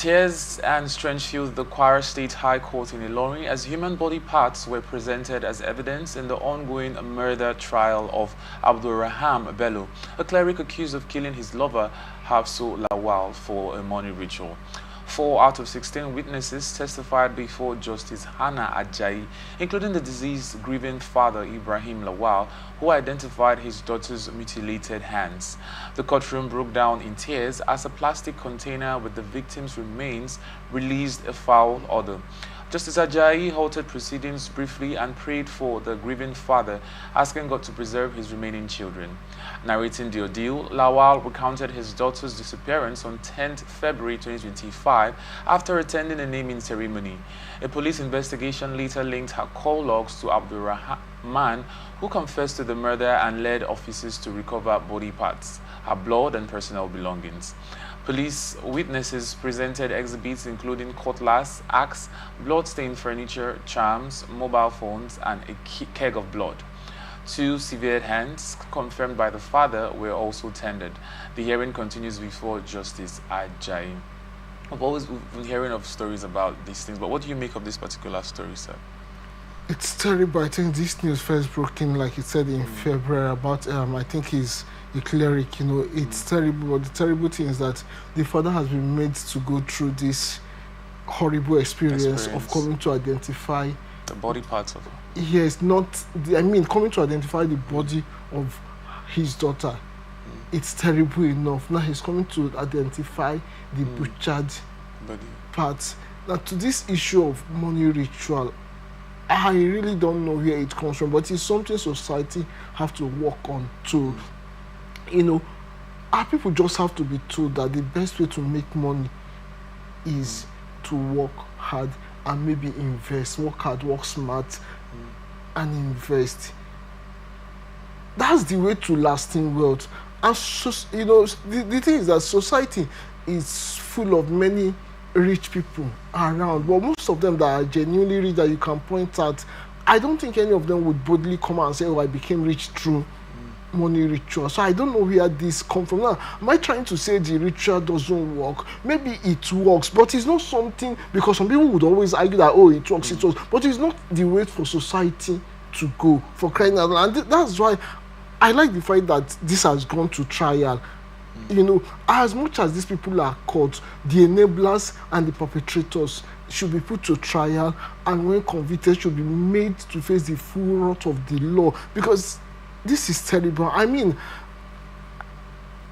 Tears and stench filled the Kwara State High Court in Ilorin as human body parts were presented as evidence in the ongoing murder trial of AbdulRahman Bello, a cleric accused of killing his lover Hafsoh Lawal for a money ritual. 4 out of 16 witnesses testified before Justice Hannah Ajayi, including the deceased grieving father Ibrahim Lawal, who identified his daughter's mutilated hands. The courtroom broke down in tears as a plastic container with the victim's remains released a foul odor. Justice Ajayi halted proceedings briefly and prayed for the grieving father, asking God to preserve his remaining children. Narrating the ordeal, Lawal recounted his daughter's disappearance on 10th February 2025 after attending a naming ceremony. A police investigation later linked her call logs to AbdulRahman, who confessed to the murder and led officers to recover body parts, her blood and personal belongings. Police witnesses presented exhibits including cutlass, axe, blood-stained furniture, charms, mobile phones, and a keg of blood. 2 severed hands, confirmed by the father, were also tendered. The hearing continues before Justice Ajayi. I've always been hearing of stories about these things, but what do you make of this particular story, sir? It's terrible. I think this news first broke in, like you said, in February about, I think he's a cleric, it's terrible. But the terrible thing is that the father has been made to go through this horrible experience of coming to identify the body parts of her. Yes, coming to identify the body of his daughter. It's terrible enough. Now he's coming to identify the butchered parts. Now, to this issue of money ritual, I really don't know where it comes from, but it's something society have to work on to, our people just have to be told that the best way to make money is to work hard and maybe invest, work hard, work smart, and invest. That's the way to lasting wealth. And the thing is that society is full of many rich people around, but most of them that are genuinely rich that you can point at, I don't think any of them would boldly come out and say, oh, I became rich through money ritual. So I don't know where this comes from. Now, am I trying to say the ritual doesn't work? Maybe it works, but it's not something, because some people would always argue that, oh, it works, but it's not the way for society to go, for crying out loud. And that's why I like the fact that this has gone to trial. As much as these people are caught, the enablers and the perpetrators should be put to trial, and when convicted, should be made to face the full wrath of the law, because this is terrible.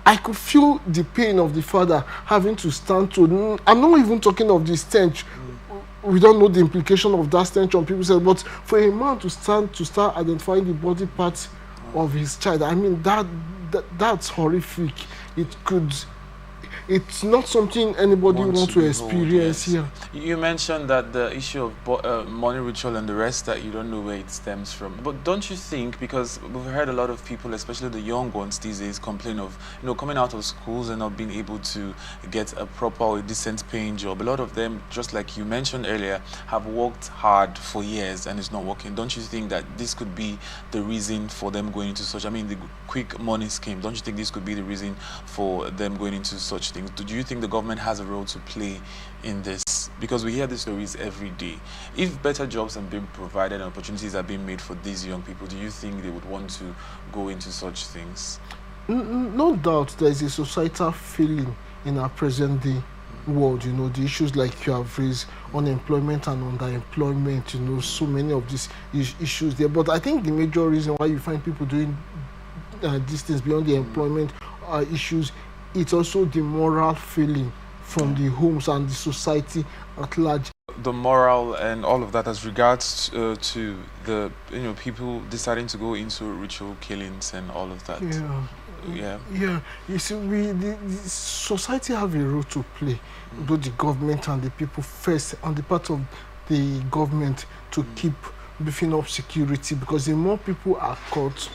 I could feel the pain of the father having to stand to. I'm not even talking of the stench. We don't know the implication of that stench on people's head, but for a man to start identifying the body parts of his child, that's horrific. It's not something anybody wants to experience here. You mentioned that the issue of money ritual and the rest, that you don't know where it stems from. But don't you think, because we've heard a lot of people, especially the young ones these days, complain of coming out of schools and not being able to get a proper or decent paying job. A lot of them, just like you mentioned earlier, have worked hard for years and it's not working. Don't you think that this could be the reason for them going into such, the quick money scheme? Don't you think this could be the reason for them going into such things? Do you think the government has a role to play in this? Because we hear these stories every day. If better jobs are being provided and opportunities are being made for these young people, do you think they would want to go into such things? No doubt there is a societal feeling in our present day world, the issues like you have raised, unemployment and underemployment, so many of these issues there. But I think the major reason why you find people doing these things beyond the employment issues, it's also the moral feeling from the homes and the society at large. The moral and all of that as regards to the people deciding to go into ritual killings and all of that. Yeah. You see, the society have a role to play, both the government and the people first, on the part of the government to keep beefing up security, because the more people are caught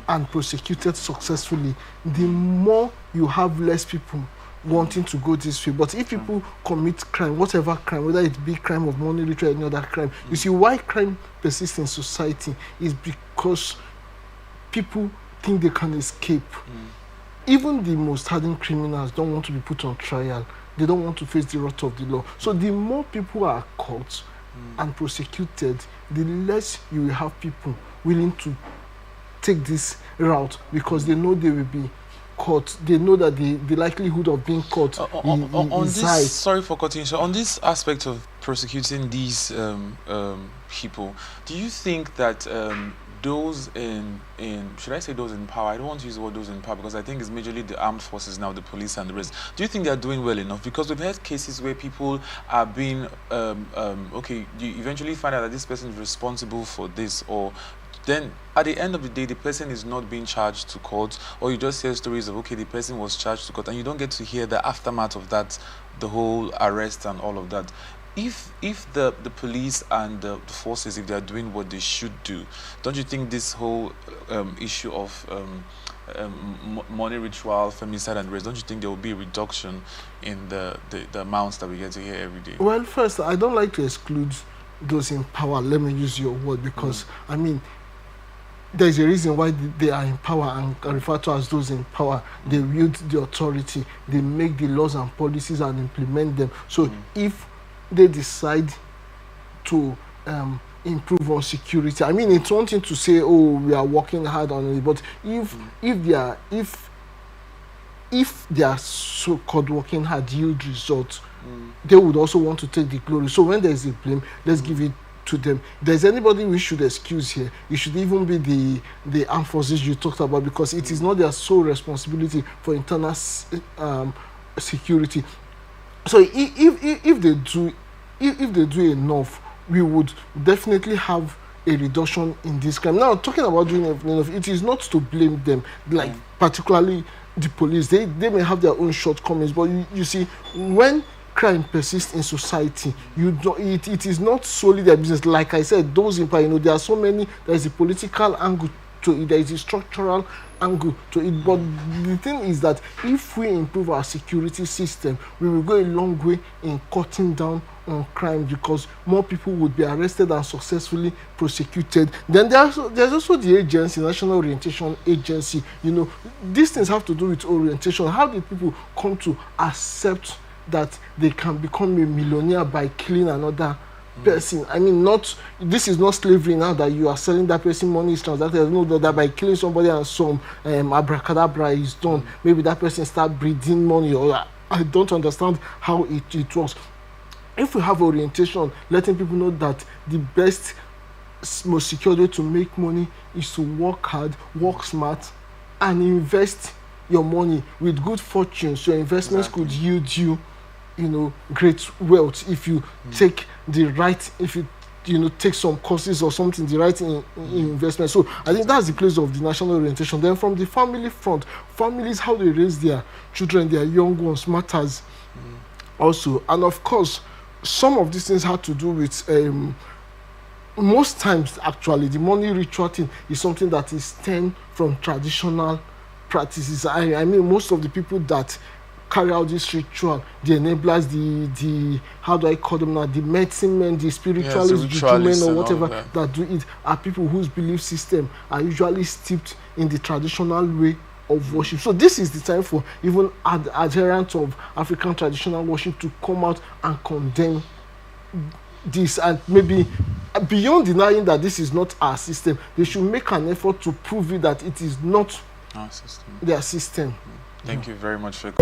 and prosecuted successfully, the more you have less people wanting to go this way. But if people commit crime, whatever crime, whether it be crime of money ritual or any other crime, you see why crime persists in society is because people think they can escape. Even the most hardened criminals don't want to be put on trial. they don't want to face the wrath of the law. So the more people are caught and prosecuted, the less you will have people willing to take this route, because they know they will be caught. They know that the likelihood of being caught is high. Sorry for cutting. So on this aspect of prosecuting these people, do you think that those in should I say those in power? I don't want to use the word those in power, because I think it's majorly the armed forces now, the police and the rest. Do you think they're doing well enough? Because we've had cases where people are being okay, you eventually find out that this person is responsible for this, or then at the end of the day, the person is not being charged to court, or you just hear stories of, okay, the person was charged to court, and you don't get to hear the aftermath of that, the whole arrest and all of that. If the police and the forces, if they are doing what they should do, don't you think this whole issue of money ritual, femicide and race, don't you think there will be a reduction in the amounts that we get to hear every day? Well, first, I don't like to exclude those in power. Let me use your word, because I mean, there's a reason why they are in power and are referred to as those in power. They wield the authority, they make the laws and policies and implement them. So if they decide to improve on security, I mean, it's one thing to say, oh, we are working hard on it, but if their so-called working hard yield results, they would also want to take the glory. So when there's a blame, let's give it to them. If there's anybody we should excuse here, it should even be the armed forces you talked about, because it is not their sole responsibility for internal security. So if they do enough, we would definitely have a reduction in this crime. Now, talking about doing enough, it is not to blame them, like particularly the police. They may have their own shortcomings, but you see, when crime persists in society, it is not solely their business. Like I said, those in power, there are so many. There is a political angle to it, there is a structural angle to it. But the thing is that if we improve our security system, we will go a long way in cutting down on crime, because more people would be arrested and successfully prosecuted. Then there's also the agency, National Orientation Agency. These things have to do with orientation. How did people come to accept that they can become a millionaire by killing another person? I mean, this is not slavery now, that you are selling that person, money is transacted. No, that by killing somebody and some abracadabra is done, maybe that person start breeding money, or I don't understand how it works. If we have orientation, letting people know that the best, most secure way to make money is to work hard, work smart, and invest your money with good fortune, so investments could yield you great wealth if you take the right, if you take some courses or something, the right investment. So I think that's the place of the national orientation. Then from the family front, families, how they raise their children, their young ones, matters also. And of course, some of these things have to do with most times, actually, the money ritual thing is something that is stemmed from traditional practices. I mean, most of the people that carry out this ritual, the enablers, the how do I call them now, the medicine men, the spiritualists, juju men, or whatever that do it, are people whose belief system are usually steeped in the traditional way of worship. So this is the time for even adherents of African traditional worship to come out and condemn this, and maybe beyond denying that this is not our system, they should make an effort to prove it that it is not our system, their system. Thank you very much for